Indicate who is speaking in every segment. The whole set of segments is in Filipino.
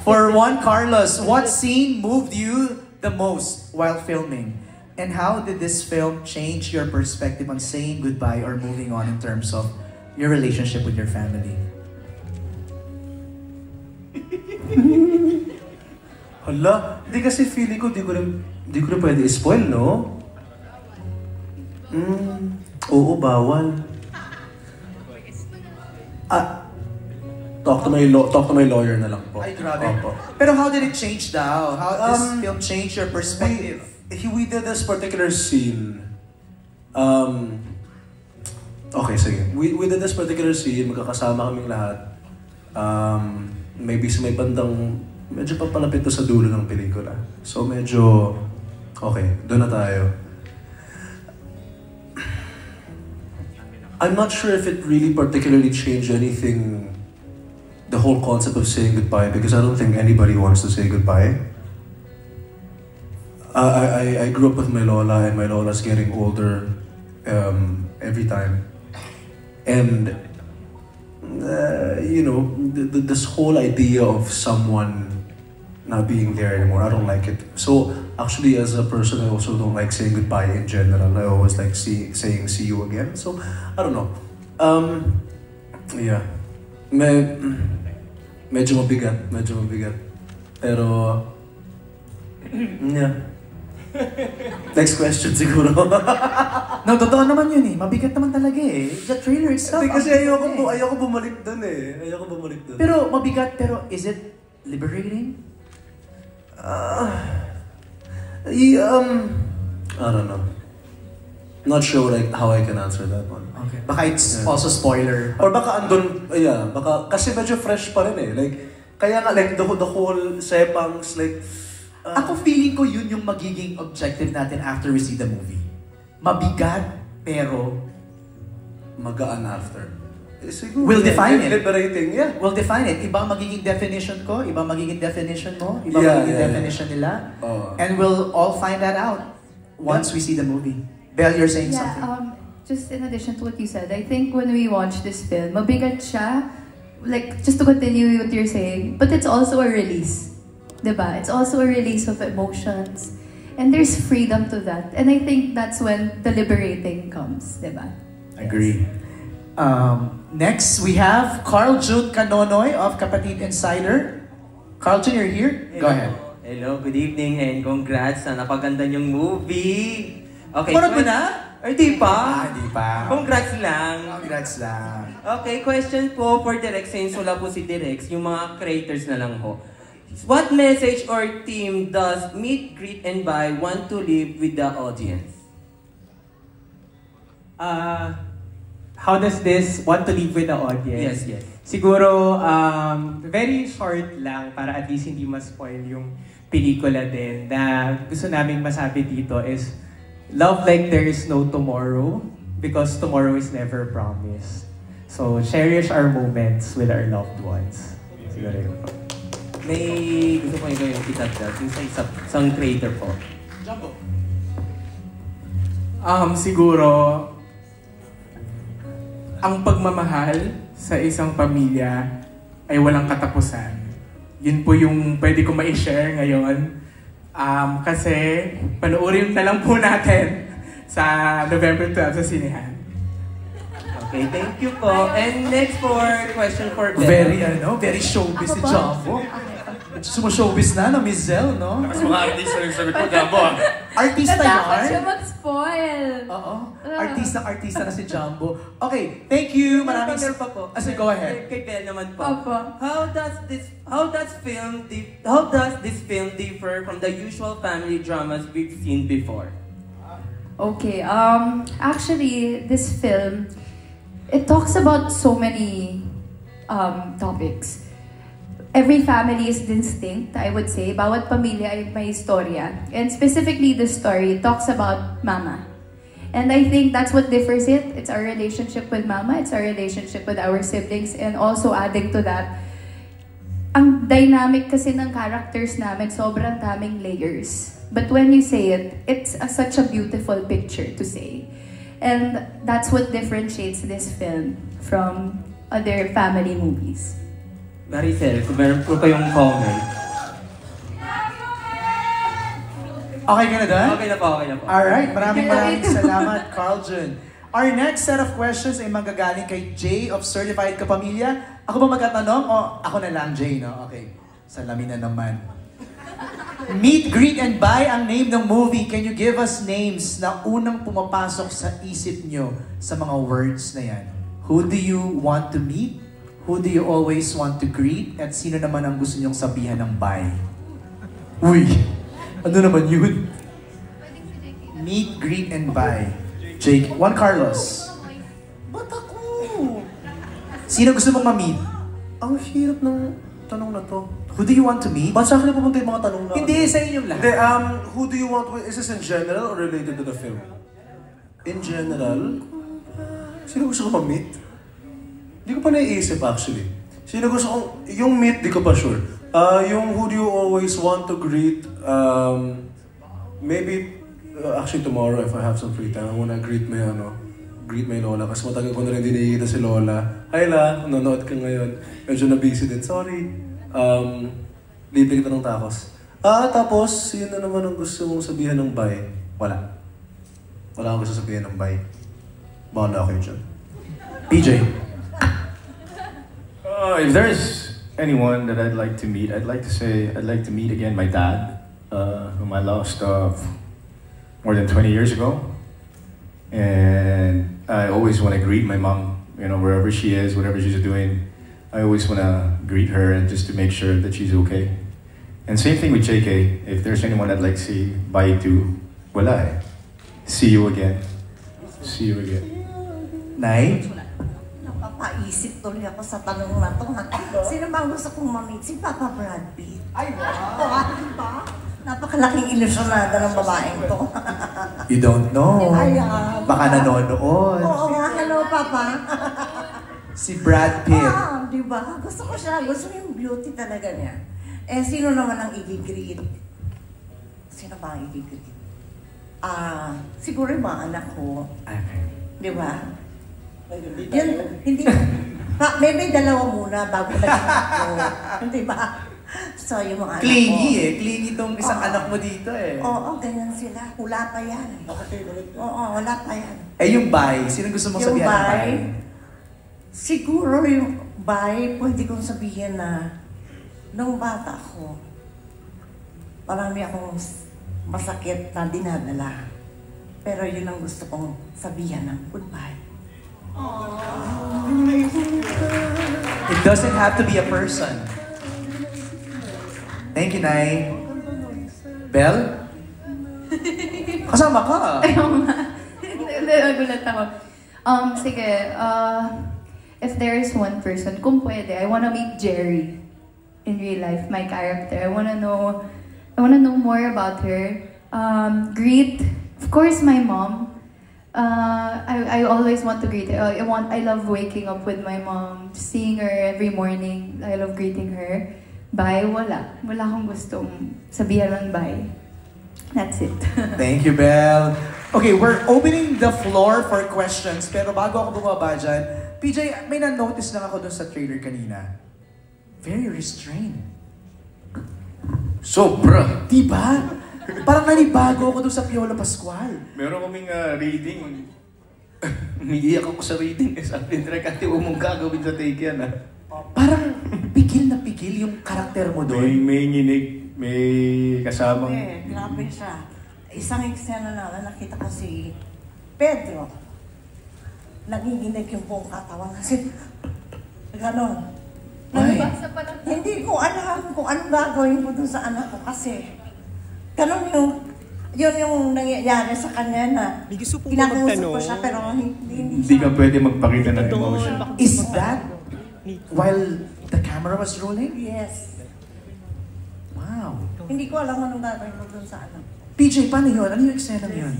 Speaker 1: For Juan Carlos, what scene moved you the most while filming? And how did this film change your perspective on saying goodbye or moving on in terms of your relationship with your family?
Speaker 2: Hala, hindi kasi feeling ko, di ko rin pwede i-spoil, no? Oo, bawal. Talk to my lawyer na lang po.
Speaker 1: Ay, grabe.
Speaker 2: Opo.
Speaker 1: Pero how did it change daw? How did this film change your perspective?
Speaker 2: We did this particular scene. Okay, sige. We did this particular scene, magkakasama kaming lahat. Maybe sa may bandang, medyo papalapit to sa dulo ng pelikula. So medyo, okay, doon na tayo. I'm not sure if it really particularly changed anything, the whole concept of saying goodbye, because I don't think anybody wants to say goodbye. I grew up with my lola, and my lola's getting older every time. And, you know, this whole idea of someone not being there anymore, I don't like it. So, actually, as a person, I also don't like saying goodbye in general. I always like saying see you again. So, I don't know. Yeah. Medyo mabigat. Pero, yeah. Next question siguro.
Speaker 1: No, totoo naman yun eh. Mabigat naman talaga eh. The trailer itself.
Speaker 2: Kasi ayoko bumalik dun eh.
Speaker 1: Pero mabigat, pero is it liberating?
Speaker 2: I don't know. Not sure how I can answer that one.
Speaker 1: Okay. Baka it's also spoiler.
Speaker 2: Or baka andun, baka, kasi medyo fresh pa rin eh. Like, kaya nga, like, the whole sepangs, like,
Speaker 1: Ako feeling ko yun yung magiging objective natin after we see the movie. Mabigat, pero
Speaker 2: magaan after.
Speaker 1: Siguro, we'll define it.
Speaker 2: Liberating, yeah.
Speaker 1: We'll define it. Ibang magiging definition ko, ibang magiging definition mo, ibang magiging definition nila. And we'll all find that out once we see the movie. Belle, you're saying something?
Speaker 3: Just in addition to what you said, I think when we watch this film, mabigat siya, like, just to continue what you're saying, but it's also a release. Diba? It's also a release of emotions. And there's freedom to that. And I think that's when the liberating comes. Diba?
Speaker 1: Agree. Next, we have Carl June Canonoy of Kapatid Insider. Carl June, you're here?
Speaker 4: Hello.
Speaker 1: Go ahead.
Speaker 4: Hello, good evening and congrats sa napaganda niyong movie. Okay.
Speaker 1: Parang mo na?
Speaker 4: Ay, di pa.
Speaker 1: Di pa.
Speaker 4: Congrats lang.
Speaker 1: Congrats lang.
Speaker 4: Okay, question po for Direk. Since wala po si Direk, yung mga creators na lang ho. What message or theme does Meet, Greet, and Buy want to leave with the audience?
Speaker 5: How does this want to leave with the audience?
Speaker 4: Yes.
Speaker 5: Siguro, very short lang para at least hindi ma-spoil yung pelikula din na gusto naming masabi dito is love like there is no tomorrow because tomorrow is never promised. So, cherish our moments with our loved ones. Siguro yun po.
Speaker 4: May gusto ko yung itagdag yung sa isang creator po.
Speaker 1: Jumbo.
Speaker 6: Siguro, ang pagmamahal sa isang pamilya ay walang katapusan. Yun po yung pwede ko ma-share ngayon. Kasi panoorin na lang po natin sa November 12 sa Sinehan.
Speaker 4: Okay, thank you po. And next question for Belle.
Speaker 1: Very showbiz si Jumbo. Sumo-showbiz na, Miss Zell, no?
Speaker 7: Mas mga artista yung sagot ko, Jumbo.
Speaker 1: Artista
Speaker 3: Natakot
Speaker 1: yarn?
Speaker 3: siya mag-spoil.
Speaker 1: Oo. Artista na si Jumbo. Okay, thank you. Maraming...
Speaker 4: Meron pa po.
Speaker 1: Go ahead.
Speaker 4: Kay Belle naman po.
Speaker 3: Opo.
Speaker 4: How does this film differ from the usual family dramas we've seen before?
Speaker 3: Okay, actually, this film, it talks about so many topics. Every family is distinct, I would say. Bawat pamilya ay may istorya. And specifically, this story talks about mama. And I think that's what differs it. It's our relationship with mama, it's our relationship with our siblings, and also adding to that, ang dynamic kasi ng characters namin, sobrang daming layers. But when you say it, it's such a beautiful picture to say. And that's what differentiates this film from other family movies.
Speaker 4: Maricel, kung meron po kayong comment.
Speaker 1: Okay ka na doon?
Speaker 4: Okay na po, okay na po.
Speaker 1: Alright, maraming salamat, Carl Jun. Our next set of questions ay manggagaling kay Jay of Certified Kapamilya. Ako ba magtatanong o ako na lang, Jay, no? Okay, salamin na naman. Meet, Greet, and Buy ang name ng movie. Can you give us names na unang pumapasok sa isip nyo sa mga words na yan? Who do you want to meet? Who do you always want to greet? At sino naman ang gusto nyong sabihan ng bye? Uy! Ano naman yun? Meet, greet, and buy. Jake, Juan Carlos.
Speaker 2: Ba't ako?
Speaker 1: Sino gusto mong ma-meet?
Speaker 2: Ang hirap ng tanong na to.
Speaker 1: Who do you want to meet?
Speaker 2: Ba't sa akin na pupunta yung mga tanong na?
Speaker 1: Hindi, sa inyong lahat.
Speaker 2: Hindi, who do you want to... Is this in general or related to the film? In general, sino gusto ko ma-meet? Hindi ko pa naiisip actually. Sino gusto kong... Yung meet, di ko pa sure. Yung who do you always want to greet, maybe, actually tomorrow if I have some free time, I wanna greet my lola kasi matagal ko na rin dinikita si lola. Hi la, nanonood ka ngayon. Medyo na-busy din, sorry. Libre kita ng tacos. Tapos, sino naman ang gusto mong sabihan ng bye? Wala. Wala akong gusto sabihin ng bye. Bahala kayo dyan.
Speaker 1: PJ.
Speaker 7: If there's anyone that I'd like to meet, I'd like to meet again my dad, whom I lost more than 20 years ago. And I always want to greet my mom, wherever she is, whatever she's doing. I always want to greet her and just to make sure that she's okay. And same thing with JK. If there's anyone I'd like to say bye to, wala eh. See you again. See you again.
Speaker 1: Nay?
Speaker 8: Napapaisip tuloy ako sa tanong na to. Sino ba ang gusto kong mamit? Si Papa Brad Pitt. Ay, wow! Diba? Napakalaking ilusyonada ng babaeng to.
Speaker 1: You don't know.
Speaker 8: Ay,
Speaker 1: Baka nanonood.
Speaker 8: Oo nga, hello Papa.
Speaker 1: Si Brad Pitt.
Speaker 8: Diba? Gusto ko siya. Gusto ko yung beauty talaga niya. Eh, sino naman ang i-greet? Sino ba ang i-greet? Siguro yung mga anak ko. Diba? Yun, hindi. Maybe dalawa muna bago naging ako. Hindi ba? So, yung mga anak ko.
Speaker 1: Clingy Clingy tong isang anak mo dito eh.
Speaker 8: Oo, ganyan sila. Wala pa yan. Oo, wala pa yan.
Speaker 1: Eh, yung bye. Sino gusto mong sabihan ng bye?
Speaker 8: Siguro yung bye, pwede kong sabihin na nung bata ko, marami akong masakit na dinadala. Pero yun ang gusto kong sabihan ng goodbye.
Speaker 1: It doesn't have to be a person. Thank you, Nay. Belle? Kasama ka.
Speaker 3: Ayaw nga. Hindi, nagulat ako. Sige, if there is one person, kung pwede, I wanna meet Jerry in real life, my character. I wanna know more about her. Greet, of course, my mom. I always want to greet her. I love waking up with my mom, seeing her every morning. I love greeting her. Bye, wala. Wala akong gustong sabihan ng bye. That's it.
Speaker 1: Thank you, Belle. Okay, we're opening the floor for questions. Pero bago ako bumaba dyan, PJ, may na-notice lang ako dun sa trailer kanina. Very restrained.
Speaker 7: Sobra!
Speaker 1: Diba? Parang nanibago ako dun sa Piolo Pascual.
Speaker 7: Meron kaming reading. Umiiyak ako sa reading. Sabi ni Direk, ate, huwag mong gagawin sa take yan, ha?
Speaker 1: Parang pigil na pigil yung karakter mo doon.
Speaker 7: May nginig, may kasamang...
Speaker 8: Grabe siya. Isang eksena na nakita ko si Pedro. Nanginginig yung buong katawan kasi gano'n. Hindi ko alam kung anong gagawin ko dun sa anak ko kasi gano'n yun yung nangyayari sa kanya na kinakusap ko siya pero hindi
Speaker 7: ka pwede magpakita ng emotion.
Speaker 1: Is that while the camera was rolling?
Speaker 8: Yes.
Speaker 1: Wow.
Speaker 8: Hindi ko alam anong gagawin ko dun sa anak.
Speaker 1: PJ, paano yun? Ano yung eksena yun?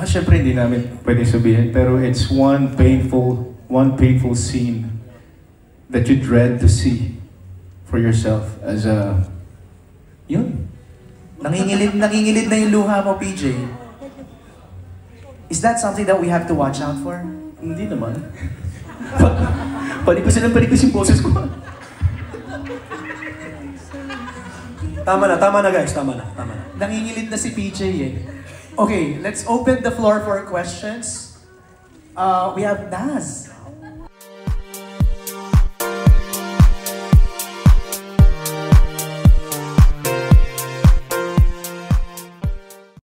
Speaker 7: Syempre hindi namin pwede sabihin, pero it's one painful scene that you dread to see for yourself as a... Yun.
Speaker 1: Nangingilid na yung luha mo, PJ. Is that something that we have to watch out for?
Speaker 7: Hindi naman. Panikos yung boses ko.
Speaker 2: Tama na guys, tama na.
Speaker 1: Nangingilit na si PJ eh. Okay, let's open the floor for questions. We have Naz.